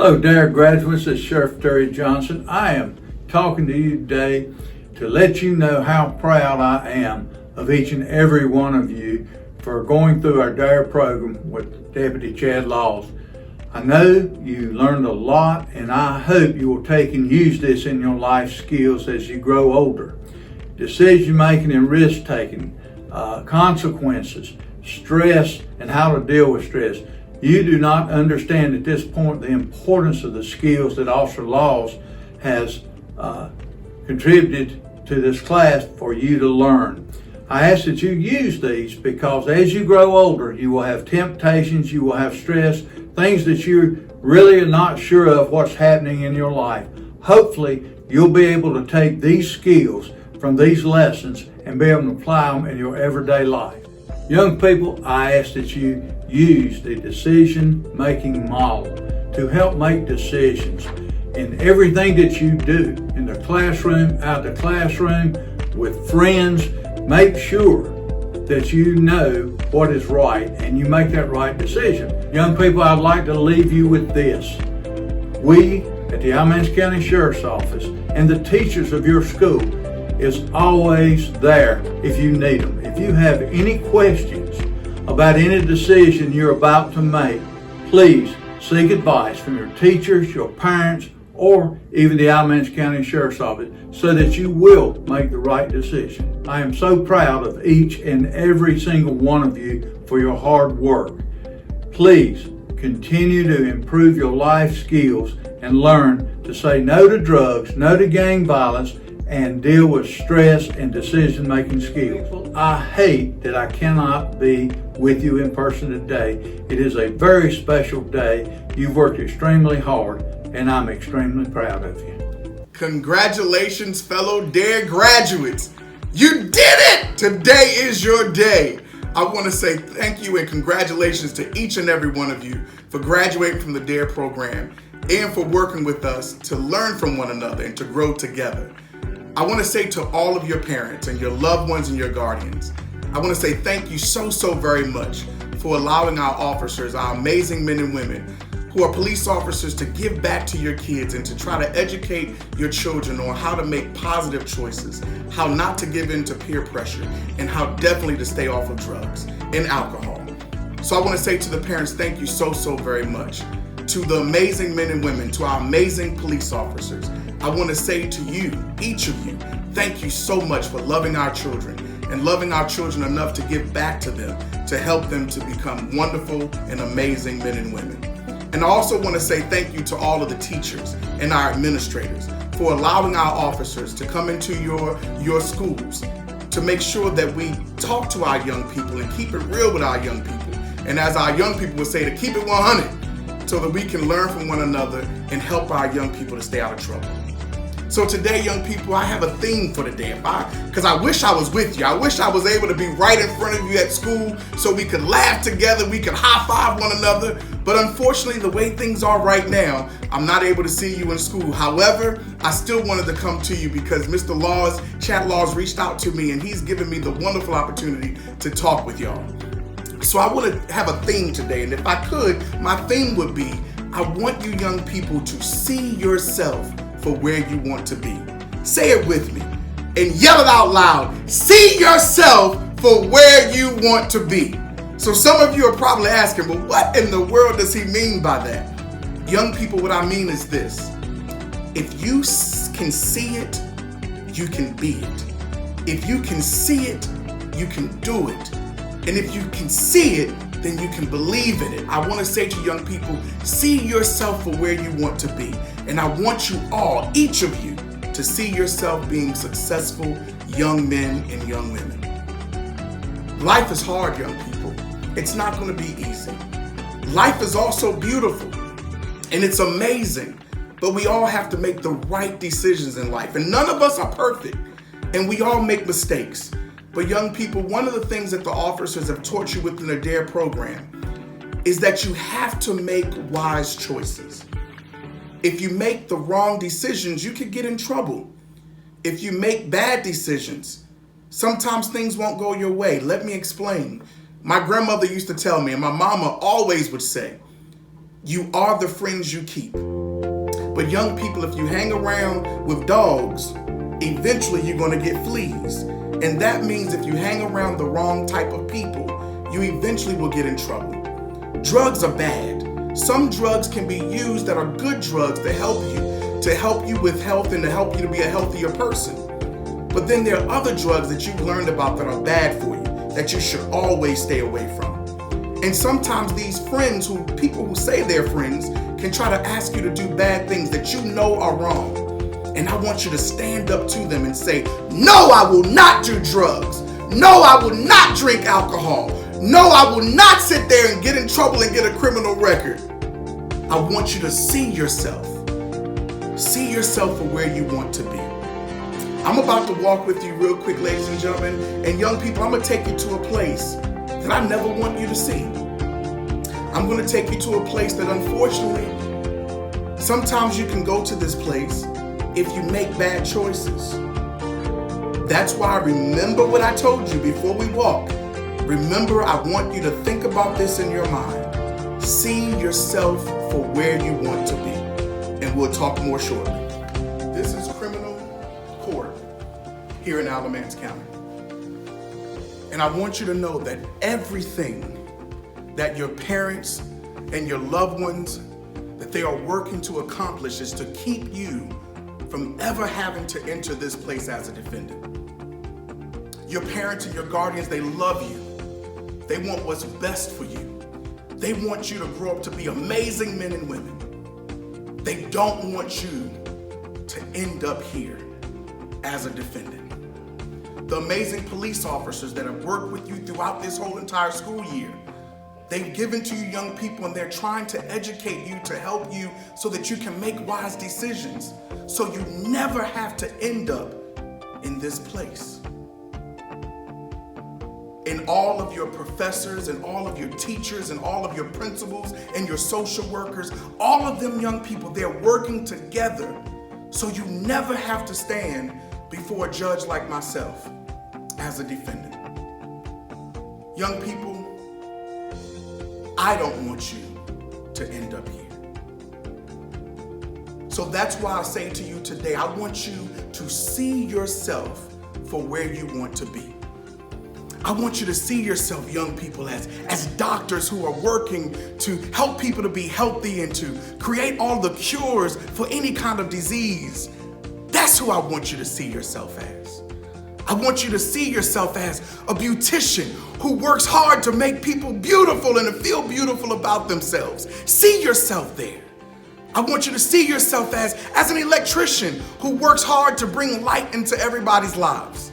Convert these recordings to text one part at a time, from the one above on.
Hello, dear graduates. This is Sheriff Terry Johnson. I am talking to you today to let you know how proud I am of each and every one of you for going through our DARE program with Deputy Chad Laws. I know you learned a lot, and I hope you will take and use this in your life skills as you grow older. Decision making and risk taking, consequences, stress, and how to deal with stress. You do not understand at this point the importance of the skills that Officer Laws has contributed to this class for you to learn. I ask that you use these because as you grow older, you will have temptations, you will have stress, things that you really are not sure of what's happening in your life. Hopefully, you'll be able to take these skills from these lessons and be able to apply them in your everyday life. Young people, I ask that you use the decision-making model to help make decisions in everything that you do, in the classroom, out the classroom, with friends. Make sure that you know what is right and you make that right decision. Young people, I'd like to leave you with this. We at the Alamance County Sheriff's Office and the teachers of your school is always there if you need them. If you have any questions about any decision you're about to make, please seek advice from your teachers, your parents, or even the Alamance County Sheriff's Office so that you will make the right decision. I am so proud of each and every single one of you for your hard work. Please continue to improve your life skills and learn to say no to drugs, no to gang violence, and deal with stress and decision-making skills. I hate that I cannot be with you in person today. It is a very special day. You've worked extremely hard, and I'm extremely proud of you. Congratulations, fellow DARE graduates. You did it! Today is your day. I want to say thank you and congratulations to each and every one of you for graduating from the DARE program and for working with us to learn from one another and to grow together. I want to say to all of your parents and your loved ones and your guardians, I want to say thank you so very much for allowing our officers, our amazing men and women who are police officers, to give back to your kids and to try to educate your children on how to make positive choices, how not to give in to peer pressure, and how definitely to stay off of drugs and alcohol. So I want to say to the parents, thank you so very much. To the amazing men and women, to our amazing police officers, I want to say to you, each of you, thank you so much for loving our children and loving our children enough to give back to them, to help them to become wonderful and amazing men and women. And I also want to say thank you to all of the teachers and our administrators for allowing our officers to come into your schools to make sure that we talk to our young people and keep it real with our young people. And as our young people would say, to keep it 100 so that we can learn from one another and help our young people to stay out of trouble. So today, young people, I have a theme for today. Because I wish I was with you. I wish I was able to be right in front of you at school so we could laugh together, we could high five one another. But unfortunately, the way things are right now, I'm not able to see you in school. However, I still wanted to come to you because Mr. Laws, Chad Laws, reached out to me and he's given me the wonderful opportunity to talk with y'all. So I want to have a theme today. And if I could, my theme would be, I want you young people to see yourself for where you want to be. Say it with me and yell it out loud. See yourself for where you want to be. So some of you are probably asking, well, what in the world does he mean by that? Young people, what I mean is this. If you can see it, you can be it. If you can see it, you can do it. And if you can see it, then you can believe in it. I want to say to young people, see yourself for where you want to be. And I want you all, each of you, to see yourself being successful young men and young women. Life is hard, young people. It's not going to be easy. Life is also beautiful and it's amazing, but we all have to make the right decisions in life. And none of us are perfect and we all make mistakes. But young people, one of the things that the officers have taught you within the DARE program is that you have to make wise choices. If you make the wrong decisions, you could get in trouble. If you make bad decisions, sometimes things won't go your way. Let me explain. My grandmother used to tell me, and my mama always would say, you are the friends you keep. But young people, if you hang around with dogs, eventually you're going to get fleas. And that means if you hang around the wrong type of people, you eventually will get in trouble. Drugs are bad. Some drugs can be used that are good drugs to help you with health and to help you to be a healthier person. But then there are other drugs that you've learned about that are bad for you, that you should always stay away from. And sometimes these friends, people who say they're friends, can try to ask you to do bad things that you know are wrong. And I want you to stand up to them and say, no, I will not do drugs. No, I will not drink alcohol. No, I will not sit there and get in trouble and get a criminal record. I want you to see yourself. See yourself for where you want to be. I'm about to walk with you real quick, ladies and gentlemen. And young people, I'm going to take you to a place that I never want you to see. I'm going to take you to a place that unfortunately, sometimes you can go to this place if you make bad choices. That's why remember what I told you before we walk. Remember, I want you to think about this in your mind. See yourself for where you want to be. And we'll talk more shortly. This is criminal court here in Alamance County. And I want you to know that everything that your parents and your loved ones, that they are working to accomplish is to keep you from ever having to enter this place as a defendant. Your parents and your guardians, they love you. They want what's best for you. They want you to grow up to be amazing men and women. They don't want you to end up here as a defendant. The amazing police officers that have worked with you throughout this whole entire school year, they've given to you young people and they're trying to educate you to help you so that you can make wise decisions, so you never have to end up in this place. And all of your professors and all of your teachers and all of your principals and your social workers, all of them young people, they're working together so you never have to stand before a judge like myself as a defendant. Young people, I don't want you to end up here. So that's why I say to you today, I want you to see yourself for where you want to be. I want you to see yourself, young people, as doctors who are working to help people to be healthy and to create all the cures for any kind of disease. That's who I want you to see yourself as. I want you to see yourself as a beautician who works hard to make people beautiful and to feel beautiful about themselves. See yourself there. I want you to see yourself as an electrician who works hard to bring light into everybody's lives.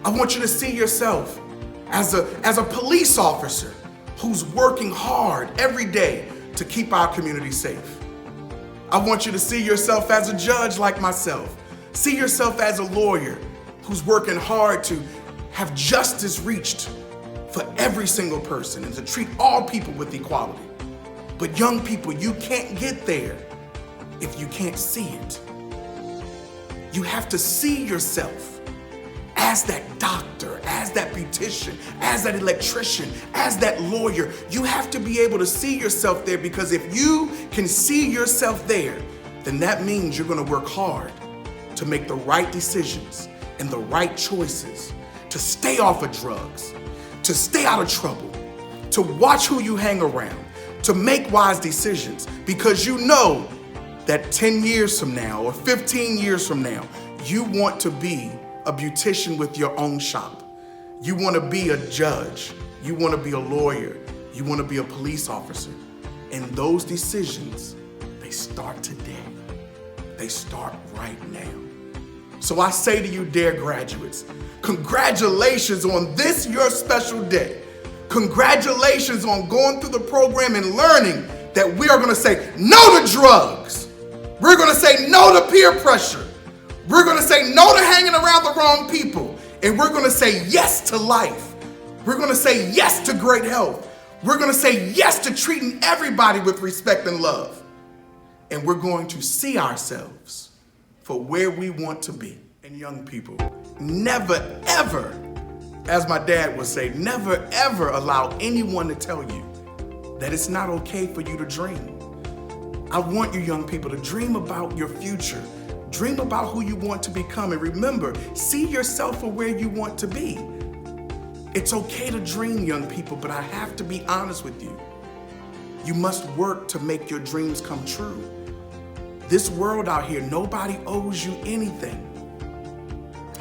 I want you to see yourself as a police officer who's working hard every day to keep our community safe. I want you to see yourself as a judge like myself. See yourself as a lawyer who's working hard to have justice reached for every single person and to treat all people with equality. But young people, you can't get there if you can't see it. You have to see yourself as that doctor, as that beautician, as that electrician, as that lawyer. You have to be able to see yourself there, because if you can see yourself there, then that means you're going to work hard to make the right decisions and the right choices, to stay off of drugs, to stay out of trouble, to watch who you hang around, to make wise decisions, because you know that 10 years from now or 15 years from now, you want to be a beautician with your own shop. You want to be a judge. You want to be a lawyer. You want to be a police officer. And those decisions, they start today. They start right now. So I say to you, dear graduates, congratulations on this, your special day. Congratulations on going through the program and learning that we are going to say no to drugs. We're going to say no to peer pressure. We're going to say no to hanging around the wrong people. And we're going to say yes to life. We're going to say yes to great health. We're going to say yes to treating everybody with respect and love. And we're going to see ourselves for where we want to be. And young people, never ever, as my dad would say, never ever allow anyone to tell you that it's not okay for you to dream. I want you young people to dream about your future. Dream about who you want to become. And remember, see yourself for where you want to be. It's okay to dream, young people, but I have to be honest with you. You must work to make your dreams come true. This world out here, nobody owes you anything.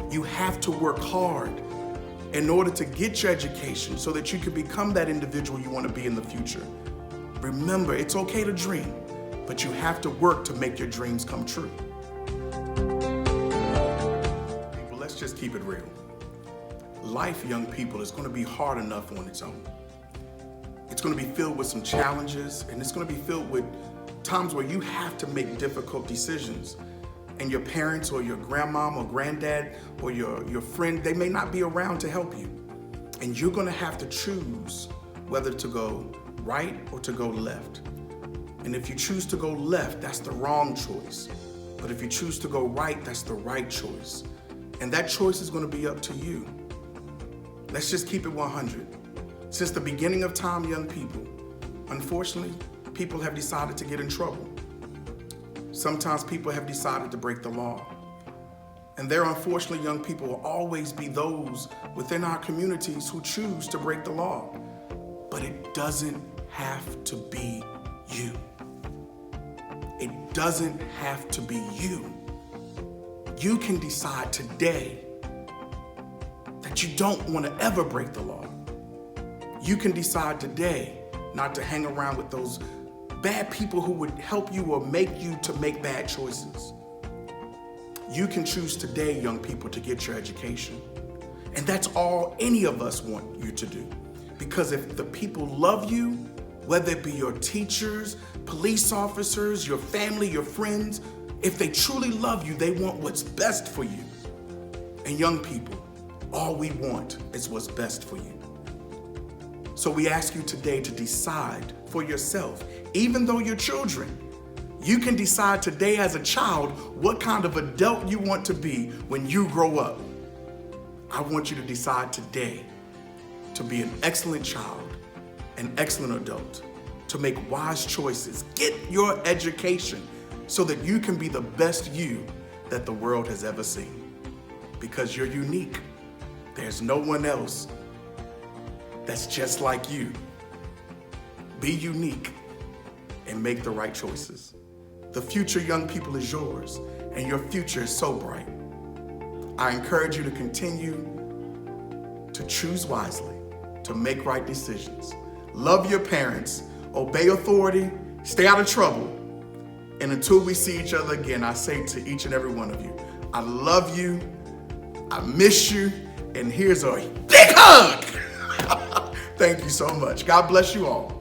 You have to work hard in order to get your education so that you can become that individual you want to be in the future. Remember, it's okay to dream, but you have to work to make your dreams come true. People, let's just keep it real. Life, young people, is going to be hard enough on its own. It's going to be filled with some challenges, and it's going to be filled with times where you have to make difficult decisions. And your parents or your grandmom or granddad or your friend, they may not be around to help you. And you're going to have to choose whether to go right or to go left. And if you choose to go left, that's the wrong choice. But if you choose to go right, that's the right choice. And that choice is going to be up to you. Let's just keep it 100. Since the beginning of time, young people, unfortunately, people have decided to get in trouble. Sometimes people have decided to break the law. And there, unfortunately, young people will always be those within our communities who choose to break the law. But it doesn't have to be you. It doesn't have to be you. You can decide today that you don't want to ever break the law. You can decide today not to hang around with those bad people who would help you or make you to make bad choices. You can choose today, young people, to get your education. And that's all any of us want you to do. Because if the people love you, whether it be your teachers, police officers, your family, your friends, if they truly love you, they want what's best for you. And young people, all we want is what's best for you. So we ask you today to decide for yourself. Even though you're children, you can decide today as a child what kind of adult you want to be when you grow up. I want you to decide today to be an excellent child, an excellent adult, to make wise choices. Get your education so that you can be the best you that the world has ever seen. Because you're unique. There's no one else that's just like you. Be unique and make the right choices. The future, young people, is yours, and your future is so bright. I encourage you to continue to choose wisely, to make right decisions. Love your parents, obey authority, stay out of trouble. And until we see each other again, I say to each and every one of you, I love you, I miss you, and here's a big hug. Thank you so much. God bless you all.